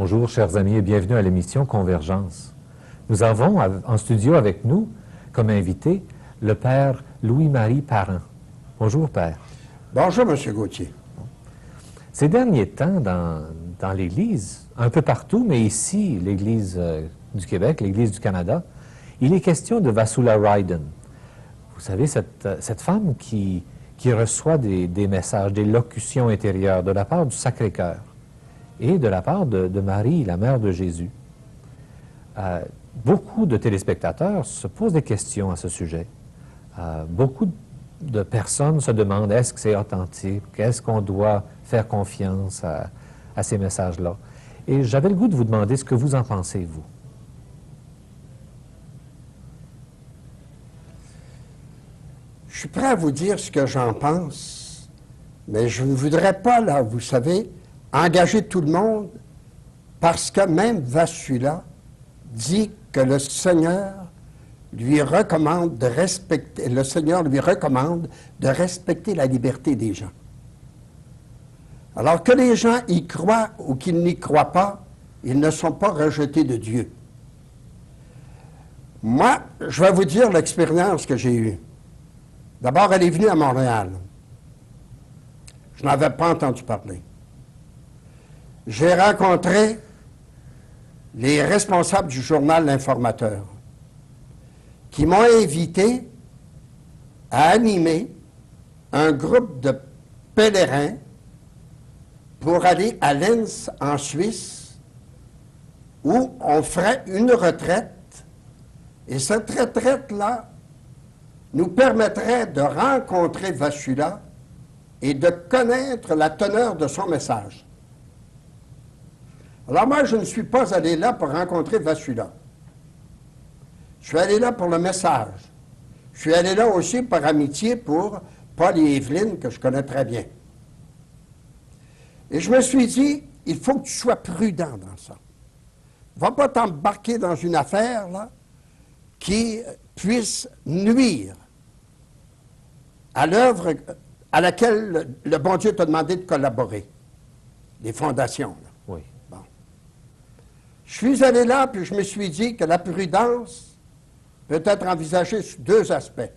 Bonjour, chers amis, et bienvenue à l'émission Convergence. Nous avons en studio avec nous, comme invité, le Père Louis-Marie Parent. Bonjour, Père. Bonjour, M. Gauthier. Ces derniers temps, dans l'Église, un peu partout, mais ici, l'Église du Québec, l'Église du Canada, il est question de Vasula Ryden. Vous savez, cette femme qui reçoit des messages, des locutions intérieures de la part du Sacré-Cœur et de la part de Marie, la mère de Jésus. Beaucoup de téléspectateurs se posent des questions à ce sujet. Beaucoup de personnes se demandent, est-ce que c'est authentique? Est-ce qu'on doit faire confiance à ces messages-là? Et j'avais le goût de vous demander ce que vous en pensez, vous. Je suis prêt à vous dire ce que j'en pense, mais je ne voudrais pas, là, vous savez, engager tout le monde, parce que même Vasula dit que le Seigneur lui recommande de respecter, la liberté des gens. Alors que les gens y croient ou qu'ils n'y croient pas, ils ne sont pas rejetés de Dieu. Moi, je vais vous dire l'expérience que j'ai eue. D'abord, elle est venue à Montréal. Je n'avais pas entendu parler. J'ai rencontré les responsables du journal L'Informateur qui m'ont invité à animer un groupe de pèlerins pour aller à Linz, en Suisse, où on ferait une retraite. Et cette retraite-là nous permettrait de rencontrer Vasula et de connaître la teneur de son message. Alors moi, je ne suis pas allé là pour rencontrer Vasula. Je suis allé là pour le message. Je suis allé là aussi par amitié pour Paul et Évelyne, que je connais très bien. Et je me suis dit, il faut que tu sois prudent dans ça. Va pas t'embarquer dans une affaire, là, qui puisse nuire à l'œuvre à laquelle le bon Dieu t'a demandé de collaborer. Les fondations, là. Oui. Bon. Je suis allé là, puis je me suis dit que la prudence peut être envisagée sur deux aspects.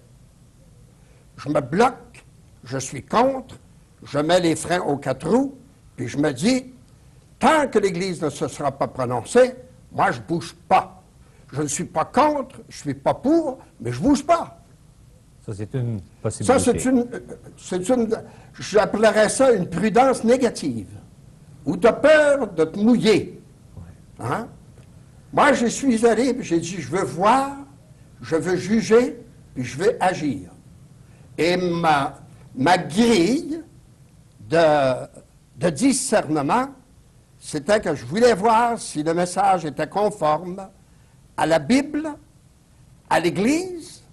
Je me bloque, je suis contre, je mets les freins aux quatre roues, puis je me dis, tant que l'Église ne se sera pas prononcée, moi, je ne bouge pas. Je ne suis pas contre, je ne suis pas pour, mais je ne bouge pas. Ça, c'est une possibilité. Ça, j'appellerais ça une prudence négative, où tu as peur de te mouiller. Hein? Moi, je suis allé, et j'ai dit, je veux voir, je veux juger, puis je veux agir. Et ma grille de discernement, c'était que je voulais voir si le message était conforme à la Bible, à l'Église,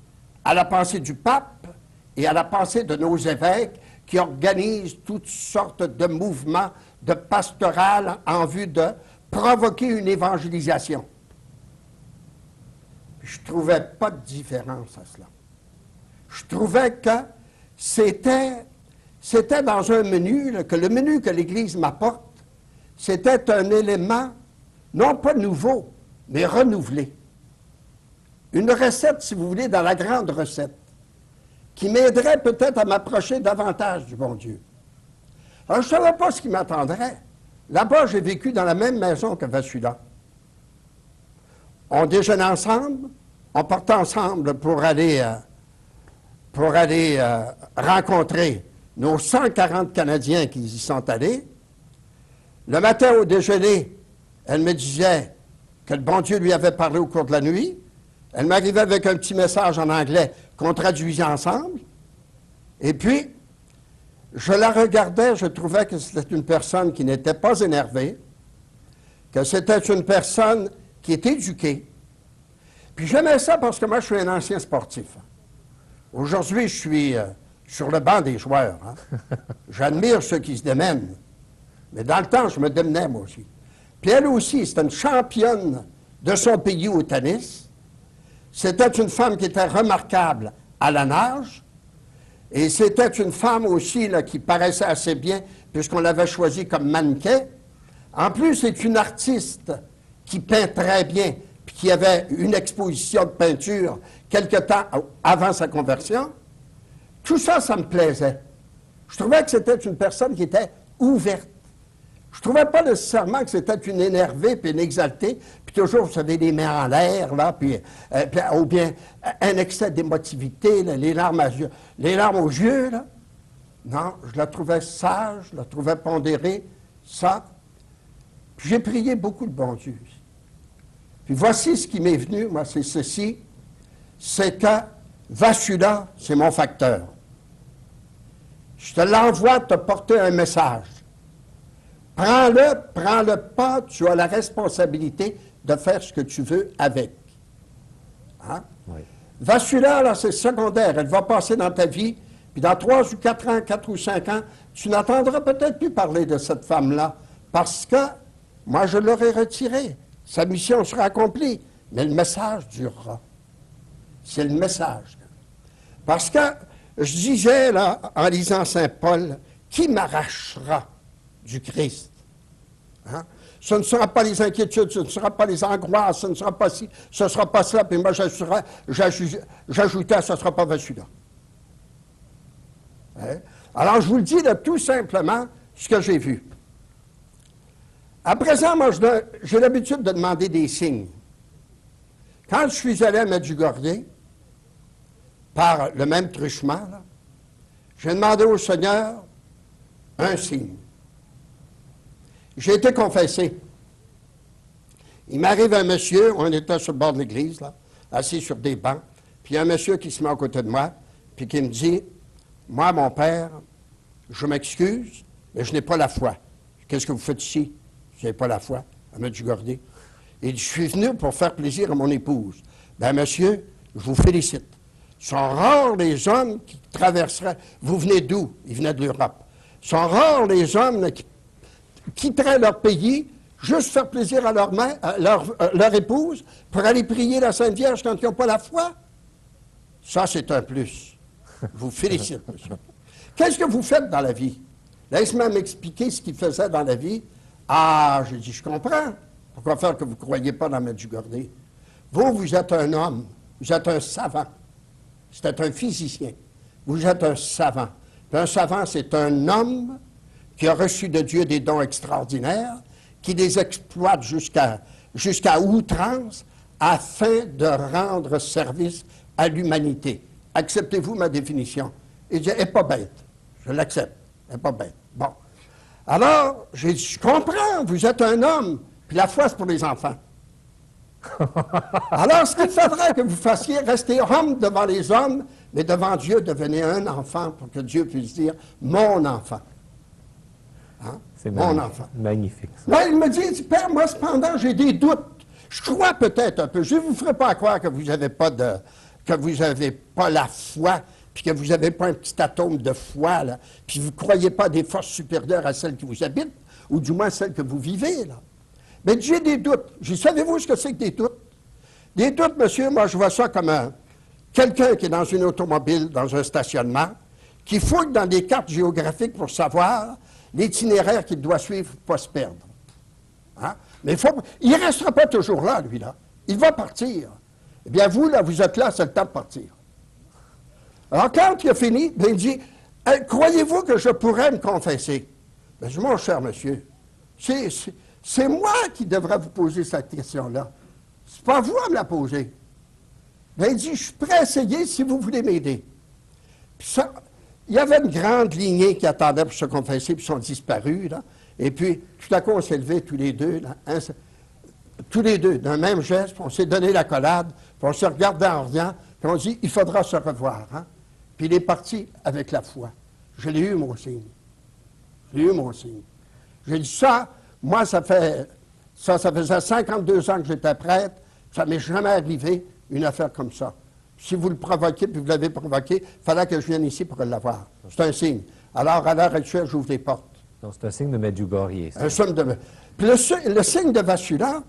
à la pensée du pape et à la pensée de nos évêques qui organisent toutes sortes de mouvements de pastoral en vue de provoquer une évangélisation. Je ne trouvais pas de différence à cela. Je trouvais que c'était dans un menu, là, que le menu que l'Église m'apporte, c'était un élément, non pas nouveau, mais renouvelé. Une recette, si vous voulez, dans la grande recette, qui m'aiderait peut-être à m'approcher davantage du bon Dieu. Alors, je ne savais pas ce qui m'attendrait. Là-bas, j'ai vécu dans la même maison que Vasula. On déjeunait ensemble, on partait ensemble pour aller rencontrer nos 140 Canadiens qui y sont allés. Le matin au déjeuner, elle me disait que le bon Dieu lui avait parlé au cours de la nuit. Elle m'arrivait avec un petit message en anglais qu'on traduisait ensemble. Et puis, je la regardais, je trouvais que c'était une personne qui n'était pas énervée, que c'était une personne qui est éduquée. Puis j'aimais ça parce que moi, je suis un ancien sportif. Aujourd'hui, je suis sur le banc des joueurs. Hein. J'admire ceux qui se démènent. Mais dans le temps, je me démenais, moi aussi. Puis elle aussi, c'était une championne de son pays au tennis. C'était une femme qui était remarquable à la nage. Et c'était une femme aussi là, qui paraissait assez bien, puisqu'on l'avait choisie comme mannequin. En plus, c'est une artiste qui peint très bien, puis qui avait une exposition de peinture quelque temps avant sa conversion. Tout ça, ça me plaisait. Je trouvais que c'était une personne qui était ouverte. Je ne trouvais pas nécessairement que c'était une énervée puis une exaltée, puis toujours, vous savez, les mains en l'air, là, ou bien un excès d'émotivité, là, les larmes aux yeux, là. Non, je la trouvais sage, je la trouvais pondérée, ça. Puis j'ai prié beaucoup le bon Dieu. Puis voici ce qui m'est venu, moi, c'est ceci, c'est que Vachula, c'est mon facteur. Je te l'envoie te porter un message. Prends-le pas, tu as la responsabilité de faire ce que tu veux avec. Hein? Oui. Vachula, là, c'est secondaire, elle va passer dans ta vie, puis dans 3 ou 4 ans, 4 ou 5 ans, tu n'entendras peut-être plus parler de cette femme-là, parce que moi, je l'aurais retirée. Sa mission sera accomplie, mais le message durera. C'est le message. Parce que je disais, là, en lisant Saint Paul, qui m'arrachera du Christ? Hein? Ce ne sera pas les inquiétudes, ce ne sera pas les angoisses, ce ne sera pas ci, ce ne sera pas cela, puis moi j'ajoutais, ce ne sera pas Vachula. Hein? Alors je vous le dis là, tout simplement ce que j'ai vu. À présent, moi, j'ai l'habitude de demander des signes. Quand je suis allé à Medjugorje, par le même truchement, j'ai demandé au Seigneur un signe. J'ai été confessé. Il m'arrive un monsieur, on était sur le bord de l'église, là, assis sur des bancs, puis il y a un monsieur qui se met à côté de moi, puis qui me dit, « Moi, mon père, je m'excuse, mais je n'ai pas la foi. Qu'est-ce que vous faites ici? Je n'ai pas la foi, à Medjugorje. Et je suis venu pour faire plaisir à mon épouse. Ben, monsieur, je vous félicite. Sont rares les hommes qui traverseraient. Vous venez d'où? Ils venaient de l'Europe. Sont rares les hommes là, qui quitteraient leur pays, juste faire plaisir à leur épouse, pour aller prier la Sainte Vierge quand ils n'ont pas la foi. Ça, c'est un plus. Je vous félicite, monsieur. Qu'est-ce que vous faites dans la vie? Laisse-moi m'expliquer ce qu'il faisait dans la vie. Ah, j'ai dit, je comprends. Pourquoi faire que vous ne croyez pas dans Medjugorje? Vous êtes un homme, vous êtes un savant. C'était un physicien. Vous êtes un savant. Puis un savant, c'est un homme qui a reçu de Dieu des dons extraordinaires, qui les exploite jusqu'à outrance afin de rendre service à l'humanité. Acceptez-vous ma définition? Il dit, elle n'est pas bête. Je l'accepte. Elle n'est pas bête. Bon. Alors, j'ai dit, je comprends, vous êtes un homme, puis la foi, c'est pour les enfants. Alors, ce qu'il faudrait que vous fassiez, rester homme devant les hommes, mais devant Dieu, devenez un enfant pour que Dieu puisse dire « mon enfant hein? ». C'est mon enfant. Magnifique. Là, il me dit, Père, moi, cependant, j'ai des doutes. Je crois peut-être un peu. Je ne vous ferai pas croire que vous n'avez pas la foi, puis que vous n'avez pas un petit atome de foi, là, puis vous ne croyez pas des forces supérieures à celles qui vous habitent, ou du moins celles que vous vivez, là. Mais j'ai des doutes. Savez-vous ce que c'est que des doutes? Des doutes, monsieur, moi, je vois ça comme quelqu'un qui est dans une automobile, dans un stationnement, qui fouille dans des cartes géographiques pour savoir l'itinéraire qu'il doit suivre pour ne pas se perdre. Hein? Mais il ne restera pas toujours là, lui, là. Il va partir. Eh bien, vous, là, vous êtes là, c'est le temps de partir. Alors, quand il a fini, ben, il dit, croyez-vous que je pourrais me confesser? Ben, je dis, mon cher monsieur, c'est moi qui devrais vous poser cette question-là. C'est pas vous à me la poser. Ben, il dit, je suis prêt à essayer si vous voulez m'aider. Puis ça, il y avait une grande lignée qui attendait pour se confesser, puis ils sont disparus, là. Et puis, tout à coup, on s'est levés tous les deux, là, tous les deux, d'un même geste, puis on s'est donné l'accolade, puis on se regardait en riant, puis on dit, il faudra se revoir. Hein? Puis il est parti avec la foi. Je l'ai eu, mon signe. J'ai eu mon signe. J'ai dit ça, moi, ça faisait 52 ans que j'étais prêtre, ça ne m'est jamais arrivé une affaire comme ça. Si vous le provoquez, puis vous l'avez provoqué, il fallait que je vienne ici pour l'avoir. C'est un signe. Alors, à l'heure actuelle, j'ouvre les portes. Donc, c'est un signe de Medjugorje. Un signe de... Puis le signe de Vachula,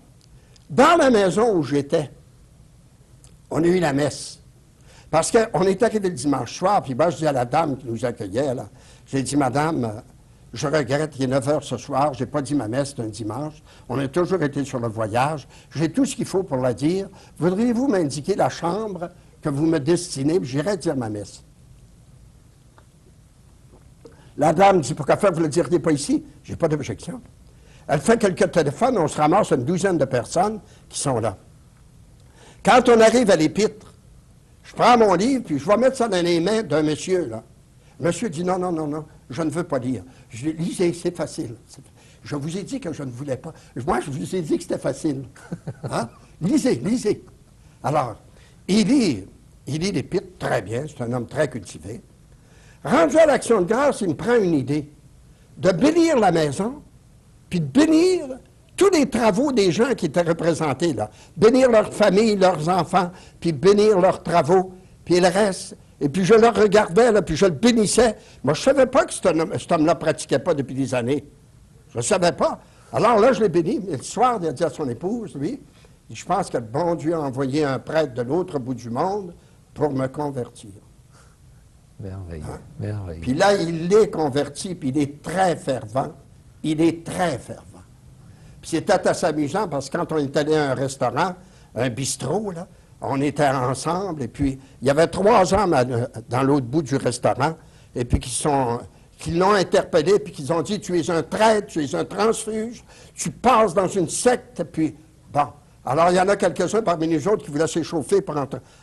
dans la maison où j'étais, on a eu la messe. Parce qu'on est arrivé le dimanche soir, puis moi, je dis à la dame qui nous accueillait, là, j'ai dit, madame, Je regrette, il est 9 heures ce soir, je n'ai pas dit ma messe, c'est un dimanche. On a toujours été sur le voyage. J'ai tout ce qu'il faut pour la dire. Voudriez-vous m'indiquer la chambre que vous me destinez, puis j'irai dire ma messe. La dame dit, pourquoi faire, vous ne le diriez pas ici? Je n'ai pas d'objection. Elle fait quelques téléphones, on se ramasse une douzaine de personnes qui sont là. Quand on arrive à l'épître, je prends mon livre, puis je vais mettre ça dans les mains d'un monsieur, là. Le monsieur dit, non, non, non, non, je ne veux pas lire. Je dis, lisez, c'est facile. Je vous ai dit que je ne voulais pas. Moi, je vous ai dit que c'était facile. Hein? Lisez, lisez. Alors, il lit l'épître très bien, c'est un homme très cultivé. Rendu à l'Action de grâce, il me prend une idée de bénir la maison, puis de bénir tous les travaux des gens qui étaient représentés là. Bénir leur famille, leurs enfants, puis bénir leurs travaux, puis le reste. Et puis je le regardais, là, puis je le bénissais. Moi, je ne savais pas que cet homme-là ne pratiquait pas depuis des années. Je ne savais pas. Alors là, je l'ai béni. Mais le soir, il a dit à son épouse, lui, je pense que le bon Dieu a envoyé un prêtre de l'autre bout du monde pour me convertir. Merveilleux, Hein? merveilleux. Puis là, il l'est converti, puis il est très fervent. Il est très fervent. Puis c'était assez amusant parce que quand on est allé à un restaurant, un bistrot, là, on était ensemble, et puis il y avait 3 hommes dans l'autre bout du restaurant, et puis qui l'ont interpellé, puis qui ont dit, tu es un traître, tu es un transfuge, tu passes dans une secte, puis bon. Alors il y en a quelques-uns parmi nous autres qui voulaient s'échauffer pour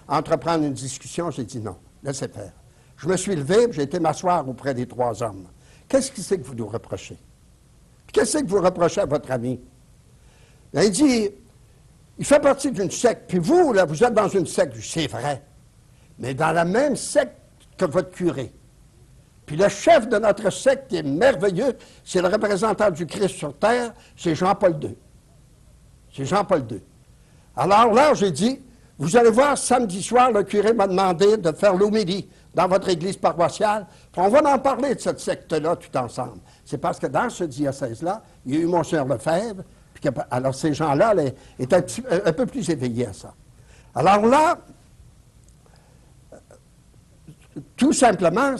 entreprendre une discussion. J'ai dit non, laissez faire. Je me suis levé, puis j'ai été m'asseoir auprès des 3 hommes. Qu'est-ce que c'est que vous nous reprochez? Qu'est-ce que vous reprochez à votre ami? Là, il dit, il fait partie d'une secte, puis vous, là, vous êtes dans une secte. C'est vrai, mais dans la même secte que votre curé. Puis le chef de notre secte, qui est merveilleux, c'est le représentant du Christ sur terre, c'est Jean-Paul II. C'est Jean-Paul II. Alors là, j'ai dit, vous allez voir, samedi soir, le curé m'a demandé de faire l'homélie dans votre église paroissiale. Puis on va en parler de cette secte-là tout ensemble. C'est parce que dans ce diocèse-là, il y a eu Monseigneur Lefebvre, puis alors ces gens-là étaient un peu plus éveillés à ça. Alors là, tout simplement,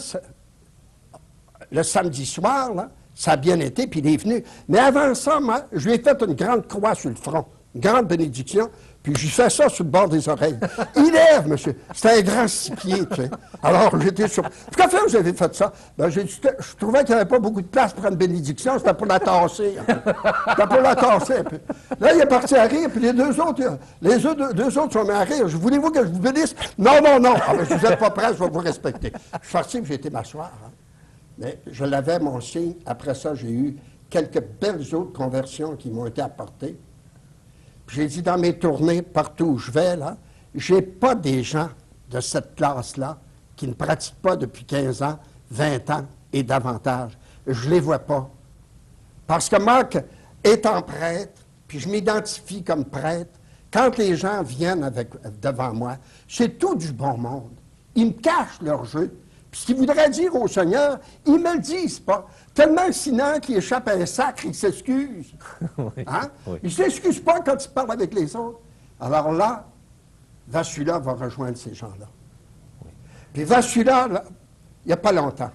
le samedi soir, là, ça a bien été, puis il est venu. Mais avant ça, moi, je lui ai fait une grande croix sur le front, une grande bénédiction, puis je lui fais ça sur le bord des oreilles. Il lève, monsieur. C'était un grand 6 pieds, tu sais. Alors, j'étais sur... Pourquoi vous avez fait ça? Ben, je trouvais qu'il n'y avait pas beaucoup de place pour une bénédiction, c'était pour la tasser. C'était pour la tasser. Puis, là, il est parti à rire, puis les deux autres sont mis à rire. Voulez-vous que je vous bénisse? Non, non, non. Ah, ben, si vous n'êtes pas prêts, je vais vous respecter. Je suis parti, puis j'ai été m'asseoir. Hein. Mais je l'avais, mon signe. Après ça, j'ai eu quelques belles autres conversions qui m'ont été apportées. Puis j'ai dit, dans mes tournées, partout où je vais, là, j'ai pas des gens de cette classe-là qui ne pratiquent pas depuis 15 ans, 20 ans et davantage. Je les vois pas. Parce que moi, étant prêtre, puis je m'identifie comme prêtre, quand les gens viennent devant moi, c'est tout du bon monde. Ils me cachent leur jeu. Puis ce qu'ils voudraient dire au Seigneur, ils me le disent pas. Tellement sinon qu'il échappe à un sacre, il s'excuse. Oui, Hein? oui. Il ne s'excuse pas quand il parle avec les autres. Alors là, Vassula va rejoindre ces gens-là. Oui. Puis Vassula, là, il n'y a pas longtemps,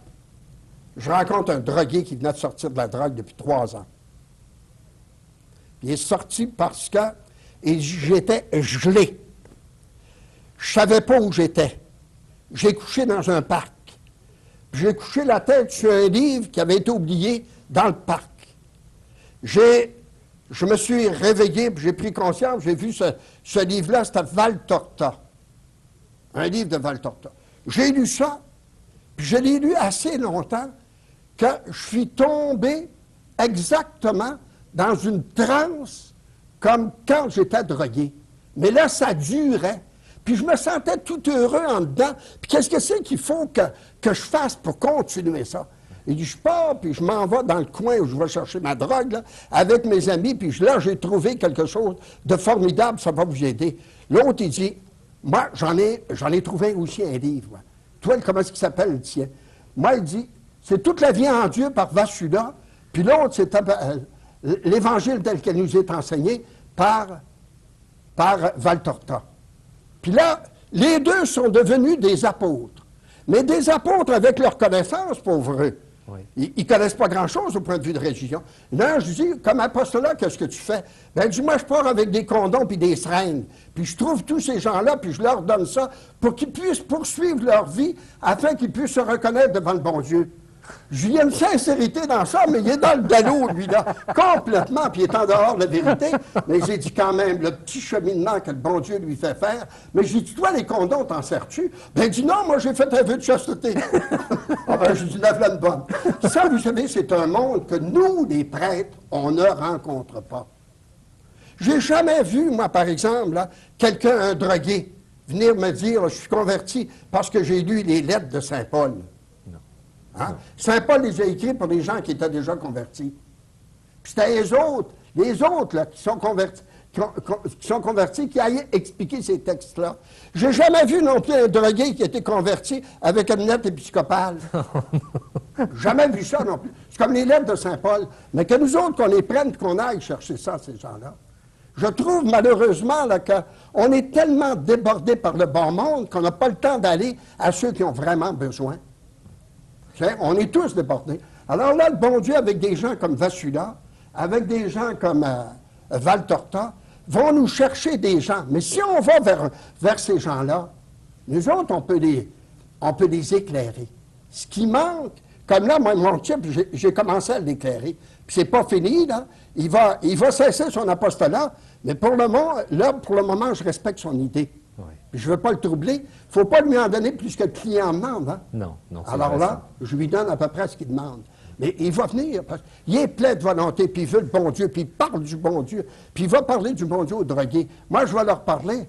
je rencontre un drogué qui venait de sortir de la drogue depuis 3 ans. Il est sorti parce que j'étais gelé. Je ne savais pas où j'étais. J'ai couché dans un parc. J'ai couché la tête sur un livre qui avait été oublié dans le parc. Je me suis réveillé, puis j'ai pris conscience, j'ai vu ce livre-là, c'était Val Torta. Un livre de Val Torta. J'ai lu ça, puis je l'ai lu assez longtemps que je suis tombé exactement dans une transe comme quand j'étais drogué. Mais là, ça durait. Puis je me sentais tout heureux en dedans. Puis qu'est-ce que c'est qu'il faut que je fasse pour continuer ça? Il dit, je pars, puis je m'en vais dans le coin où je vais chercher ma drogue, là, avec mes amis, puis là, j'ai trouvé quelque chose de formidable, ça va vous aider. L'autre, il dit, moi, j'en ai trouvé aussi un livre. Moi. Toi, comment est-ce qu'il s'appelle le tien? Moi, il dit, c'est Toute la vie en Dieu par Vassula, puis l'autre, c'est l'Évangile tel qu'elle nous est enseigné par Val Torta. Puis là, les deux sont devenus des apôtres. Mais des apôtres avec leur connaissance, pauvres eux. Oui. Ils ne connaissent pas grand-chose au point de vue de religion. Non, je dis, comme apostolat, qu'est-ce que tu fais? Ben, dis, moi, je pars avec des condoms puis des seringues. Puis je trouve tous ces gens-là, puis je leur donne ça pour qu'ils puissent poursuivre leur vie afin qu'ils puissent se reconnaître devant le bon Dieu. Il y a une sincérité dans ça, mais il est dans le galop, lui, là, complètement, puis il est en dehors de la vérité. Mais j'ai dit quand même, le petit cheminement que le bon Dieu lui fait faire. Mais j'ai dit, toi, les condoms, t'en sers-tu? Ben, il dit, non, moi, j'ai fait un vœu de chasteté. Ah ben, j'ai dit, lève-la une bonne. Ça, vous savez, c'est un monde que nous, les prêtres, on ne rencontre pas. J'ai jamais vu, moi, par exemple, là, quelqu'un, un drogué, venir me dire, je suis converti parce que j'ai lu les lettres de Saint Paul. Hein? Saint Paul les a écrits pour des gens qui étaient déjà convertis. Puis c'était les autres là, qui sont convertis, qui aillent expliquer ces textes-là. J'ai jamais vu non plus un drogué qui a été converti avec une lettre épiscopale. Jamais vu ça non plus. C'est comme les lettres de Saint Paul. Mais que nous autres, qu'on les prenne, qu'on aille chercher ça, ces gens-là. Je trouve malheureusement là, qu'on est tellement débordé par le bon monde qu'on n'a pas le temps d'aller à ceux qui ont vraiment besoin. On est tous débordés. Alors là, le bon Dieu, avec des gens comme Vassula, avec des gens comme Val Torta, vont nous chercher des gens. Mais si on va vers ces gens-là, nous autres, on peut les éclairer. Ce qui manque, comme là, moi, mon type, j'ai commencé à l'éclairer. Puis c'est pas fini, là. Il va cesser son apostolat, mais pour le moment, je respecte son idée. Oui. Je ne veux pas le troubler. Il ne faut pas lui en donner plus que le client demande. Hein? Non, non. Alors là, je lui donne à peu près ce qu'il demande. Mais il va venir. Il est plein de volonté, puis il veut le bon Dieu, puis il parle du bon Dieu, puis il va parler du bon Dieu aux drogués. Moi, je vais leur parler.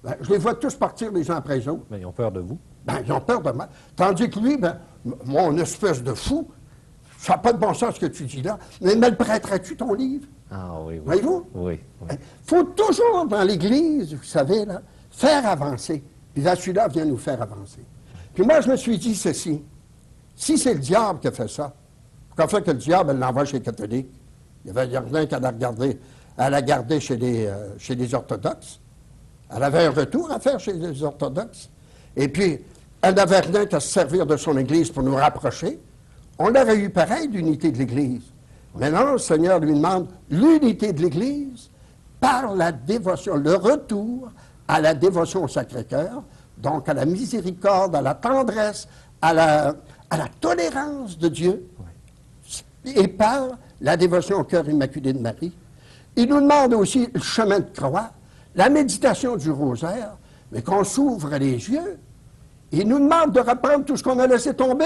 Ben, je les vois tous partir les uns après les autres. Mais ils ont peur de vous. Ben, ils ont peur de moi. Tandis que lui, ben, mon espèce de fou, ça n'a pas de bon sens ce que tu dis là, mais me le prêterais-tu ton livre? Ah oui, oui. Voyez-vous? Oui, oui. Il faut toujours, dans l'Église, vous savez, là, faire avancer. Puis Vassula vient nous faire avancer. Puis moi, je me suis dit ceci. Si c'est le diable qui a fait ça, pourquoi fait que le diable, elle l'envoie chez les catholiques? Il y avait rien qu'à la garder chez les orthodoxes. Elle avait un retour à faire chez les orthodoxes. Et puis, elle n'avait rien qu'à se servir de son Église pour nous rapprocher. On aurait eu pareil l'unité de l'Église. Maintenant, le Seigneur lui demande l'unité de l'Église par la dévotion, le retour à la dévotion au Sacré-Cœur, donc à la miséricorde, à la tendresse, à la tolérance de Dieu, et par la dévotion au cœur immaculé de Marie. Il nous demande aussi le chemin de croix, la méditation du rosaire, mais qu'on s'ouvre les yeux. Il nous demande de reprendre tout ce qu'on a laissé tomber.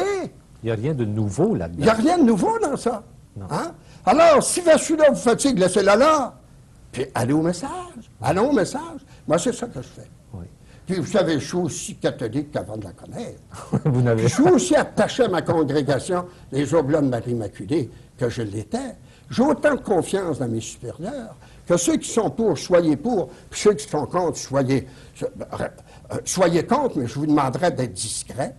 Il n'y a rien de nouveau là-dedans. Il n'y a rien de nouveau dans ça. Non. Hein? Alors, si Vassula vous fatigue, laissez-la là. Puis allez au message. Allons au message. Moi, c'est ça que je fais. Oui. Puis vous savez, je suis aussi catholique qu'avant de la connaître. Vous n'avez Je suis aussi attaché à ma congrégation, les Oblats de Marie Immaculée, que je l'étais. J'ai autant de confiance dans mes supérieurs que ceux qui sont pour, soyez pour, puis ceux qui sont contre, soyez contre, mais je vous demanderai d'être discret.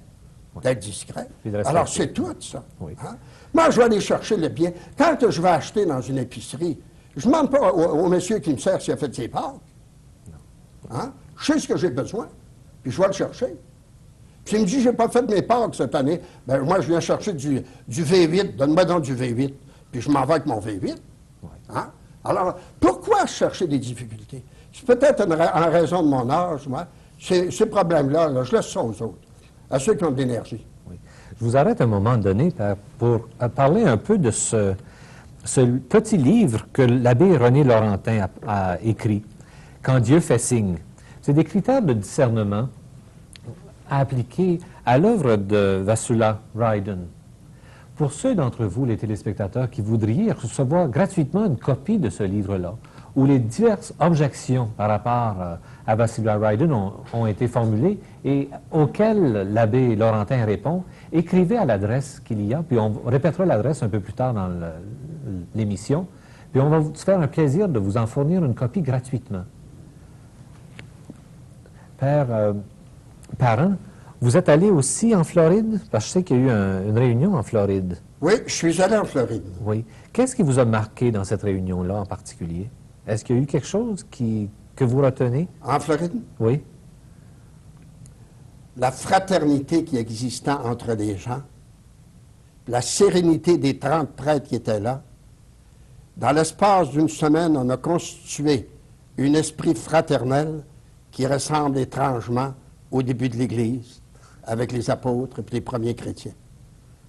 D'être discret. Alors, c'est tout ça. Oui. Hein? Moi, je vais aller chercher le bien. Quand je vais acheter dans une épicerie, je ne demande pas au monsieur qui me sert s'il a fait ses pâtes. Hein? Je sais ce que j'ai besoin, puis je vais le chercher. Puis il me dit, je n'ai pas fait mes pâtes cette année. Bien, moi, je viens chercher du V8. Donne-moi donc du V8. Puis je m'en vais avec mon V8. Oui. Hein? Alors, pourquoi chercher des difficultés? C'est peut-être en raison de mon âge, moi. Ces problèmes-là, là, je laisse ça aux autres, à ceux qui ont de l'énergie. Oui. Je vous arrête un moment donné pour parler un peu de ce petit livre que l'abbé René Laurentin a écrit, « Quand Dieu fait signe ». C'est des critères de discernement à appliquer à l'œuvre de Vassula Ryden. Pour ceux d'entre vous, les téléspectateurs, qui voudriez recevoir gratuitement une copie de ce livre-là, où les diverses objections par rapport à Vassula Ryden ont été formulées et auxquelles l'abbé Laurentin répond, écrivez à l'adresse qu'il y a, puis on répétera l'adresse un peu plus tard dans l'émission, puis on va vous faire un plaisir de vous en fournir une copie gratuitement. Père Parent, vous êtes allé aussi en Floride? Parce que je sais qu'il y a eu une réunion en Floride. Oui, je suis allé en Floride. Oui. Qu'est-ce qui vous a marqué dans cette réunion-là en particulier? Est-ce qu'il y a eu quelque chose que vous retenez? En Floride? Oui. La fraternité qui existait entre les gens, la sérénité des 30 prêtres qui étaient là. Dans l'espace d'une semaine, on a constitué un esprit fraternel qui ressemble étrangement au début de l'Église, avec les apôtres et les premiers chrétiens.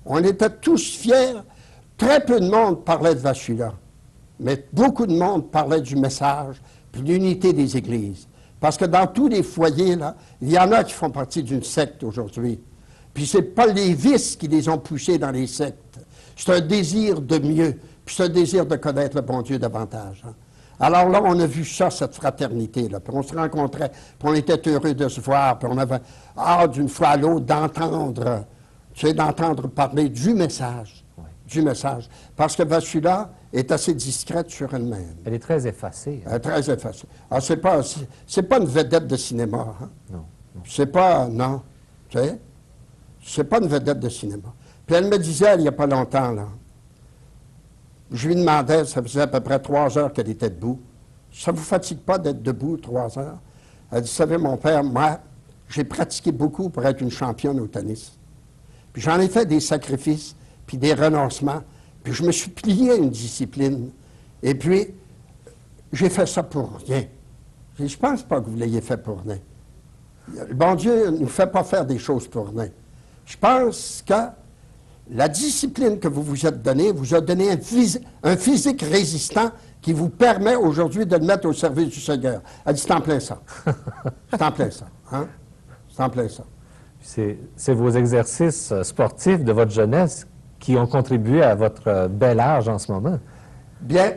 On était tous fiers. Très peu de monde parlait de Vassula, mais beaucoup de monde parlait du message, puis de l'unité des églises. Parce que dans tous les foyers, là, il y en a qui font partie d'une secte aujourd'hui. Puis c'est pas les vices qui les ont poussés dans les sectes. C'est un désir de mieux, puis c'est un désir de connaître le bon Dieu davantage. Hein. Alors là, on a vu ça, cette fraternité-là. Puis on se rencontrait, puis on était heureux de se voir, puis on avait hâte d'une fois à l'autre d'entendre, tu sais, d'entendre parler du message. Du message. Parce que Vassula est assez discrète sur elle-même. Elle est très effacée. Hein? Elle est très effacée. Alors, c'est pas une vedette de cinéma. Hein? Non. C'est pas, non. Tu sais? C'est pas une vedette de cinéma. Puis elle me disait, il n'y a pas longtemps, là, je lui demandais, ça faisait à peu près 3 heures qu'elle était debout. Ça ne vous fatigue pas d'être debout 3 heures? Elle dit, vous savez, mon père, moi, j'ai pratiqué beaucoup pour être une championne au tennis. Puis j'en ai fait des sacrifices, puis des renoncements, puis je me suis plié à une discipline. Et puis, j'ai fait ça pour rien. Je ne pense pas que vous l'ayez fait pour rien. Le bon Dieu ne nous fait pas faire des choses pour rien. Je pense que la discipline que vous vous êtes donnée vous a donné un physique résistant qui vous permet aujourd'hui de le mettre au service du Seigneur. Elle dit, c'est en plein ça. C'est en plein ça. Hein? C'est en plein ça. C'est vos exercices sportifs de votre jeunesse qui ont contribué à votre bel âge en ce moment. Bien,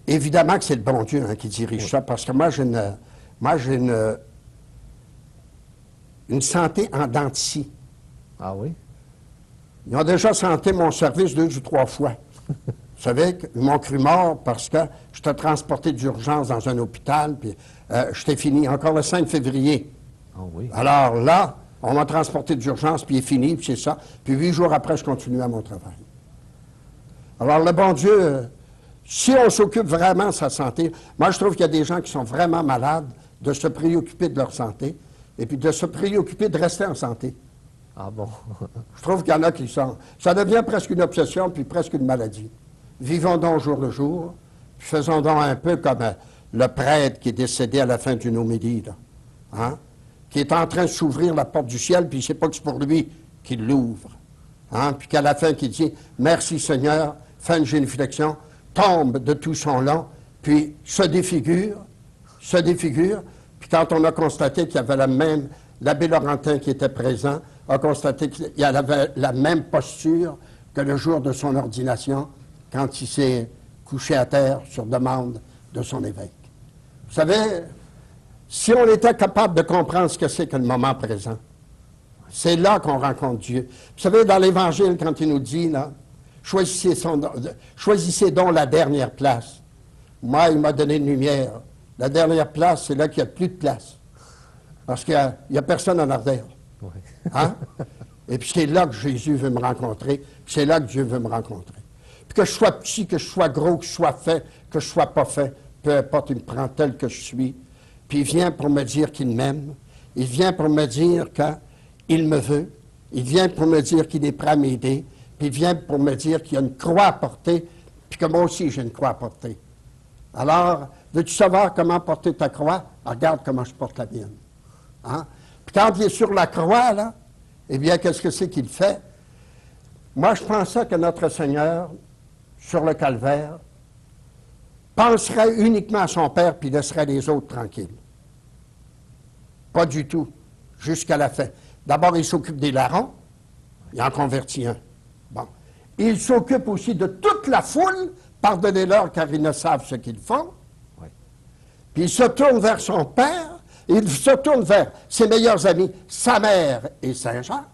évidemment que c'est le bon Dieu hein, qui dirige ça, parce que moi, j'ai une santé en dents de scie. Ah oui? Ils ont déjà senté mon service 2 ou 3 fois. Vous savez, ils m'ont cru mort parce que je t'ai transporté d'urgence dans un hôpital, puis je t'ai fini encore le 5 février. Ah oui? Alors là, on m'a transporté d'urgence, puis il est fini, puis c'est ça. Puis 8 jours après, je continue à mon travail. Alors, le bon Dieu, si on s'occupe vraiment de sa santé, moi, je trouve qu'il y a des gens qui sont vraiment malades de se préoccuper de leur santé, et puis de se préoccuper de rester en santé. Ah bon? Je trouve qu'il y en a qui sont... Ça devient presque une obsession, puis presque une maladie. Vivons donc jour le jour, puis faisons donc un peu comme le prêtre qui est décédé à la fin d'une homélie, là. Hein? Qui est en train de s'ouvrir la porte du ciel, puis il ne sait pas que c'est pour lui qu'il l'ouvre. Hein? Puis qu'à la fin, qu'il dit « Merci Seigneur », fait une génuflexion, tombe de tout son long, puis se défigure, puis quand on a constaté qu'il y avait l'abbé Laurentin qui était présent, a constaté qu'il avait la même posture que le jour de son ordination, quand il s'est couché à terre sur demande de son évêque. Vous savez, si on était capable de comprendre ce que c'est que le moment présent, c'est là qu'on rencontre Dieu. Vous savez, dans l'Évangile, quand il nous dit, là, choisissez donc la dernière place. Moi, il m'a donné une lumière. La dernière place, c'est là qu'il n'y a plus de place. Parce qu'il n'y a personne en arrière. Oui. Hein? Et puis c'est là que Jésus veut me rencontrer, puis c'est là que Dieu veut me rencontrer. Puis que je sois petit, que je sois gros, que je sois fait, que je sois pas fait, peu importe, il me prend tel que je suis. Puis il vient pour me dire qu'il m'aime, il vient pour me dire qu'il me veut, il vient pour me dire qu'il est prêt à m'aider, puis il vient pour me dire qu'il y a une croix à porter, puis que moi aussi j'ai une croix à porter. Alors, veux-tu savoir comment porter ta croix? Regarde comment je porte la mienne. Hein? Puis quand il est sur la croix, là, eh bien, qu'est-ce que c'est qu'il fait? Moi, je pensais que notre Seigneur, sur le calvaire, penserait uniquement à son Père puis laisserait les autres tranquilles. Pas du tout, jusqu'à la fin. D'abord, il s'occupe des larrons, il en convertit un. Bon. Il s'occupe aussi de toute la foule, pardonnez-leur car ils ne savent ce qu'ils font. Oui. Puis il se tourne vers son Père, il se tourne vers ses meilleurs amis, sa mère et Saint Jean.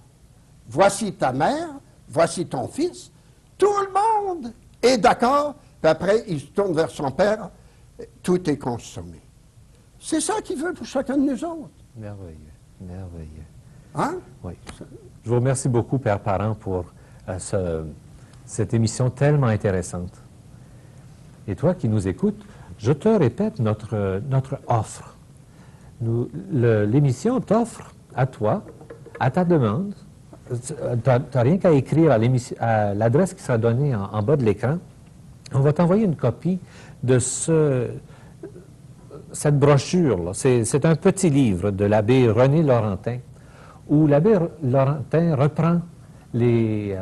Voici ta mère, voici ton fils. Tout le monde est d'accord. Puis après, il se tourne vers son Père. Tout est consommé. C'est ça qu'il veut pour chacun de nous autres. Merveilleux, merveilleux. Hein? Oui. Je vous remercie beaucoup, Père Parent, pour cette émission tellement intéressante. Et toi qui nous écoutes, je te répète notre offre. L'émission t'offre à toi, à ta demande, tu n'as rien qu'à écrire à l'adresse qui sera donnée en bas de l'écran. On va t'envoyer une copie de cette brochure-là. C'est un petit livre de l'abbé René Laurentin, où l'abbé Laurentin reprend les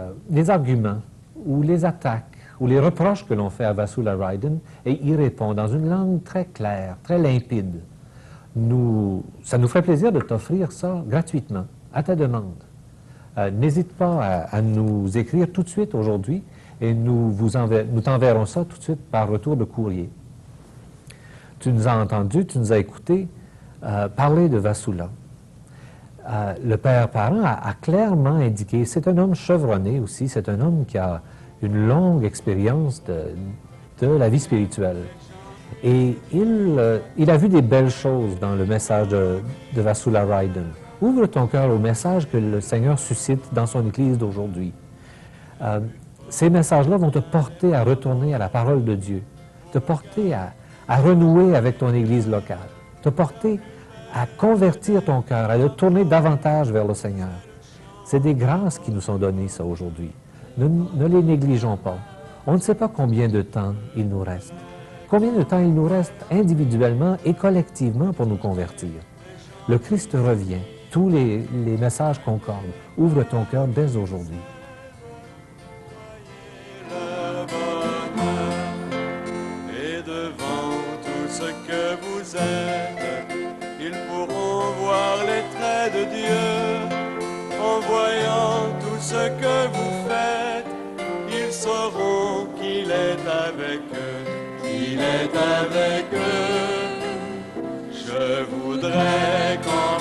arguments ou les attaques ou les reproches que l'on fait à Vasula Ryden et y répond dans une langue très claire, très limpide. Ça nous ferait plaisir de t'offrir ça gratuitement, à ta demande. N'hésite pas à nous écrire tout de suite aujourd'hui et nous t'enverrons ça tout de suite par retour de courrier. Tu nous as entendus, tu nous as écoutés parler de Vasula. Le père parent a clairement indiqué, c'est un homme chevronné aussi, c'est un homme qui a une longue expérience de la vie spirituelle. Et il a vu des belles choses dans le message de Vasula Ryden. Ouvre ton cœur au message que le Seigneur suscite dans son Église d'aujourd'hui. Ces messages-là vont te porter à retourner à la parole de Dieu, te porter à renouer avec ton Église locale, te porter à convertir ton cœur, à le tourner davantage vers le Seigneur. C'est des grâces qui nous sont données, ça, aujourd'hui. Ne les négligeons pas. On ne sait pas combien de temps il nous reste. Combien de temps il nous reste individuellement et collectivement pour nous convertir. Le Christ revient. Tous les messages concordent. Ouvre ton cœur dès aujourd'hui. Et devant tout ce que vous êtes, ils pourront voir les traits de Dieu. En voyant tout ce que vous faites, ils sauront qu'il est avec eux, qu'il est avec eux. Je voudrais qu'en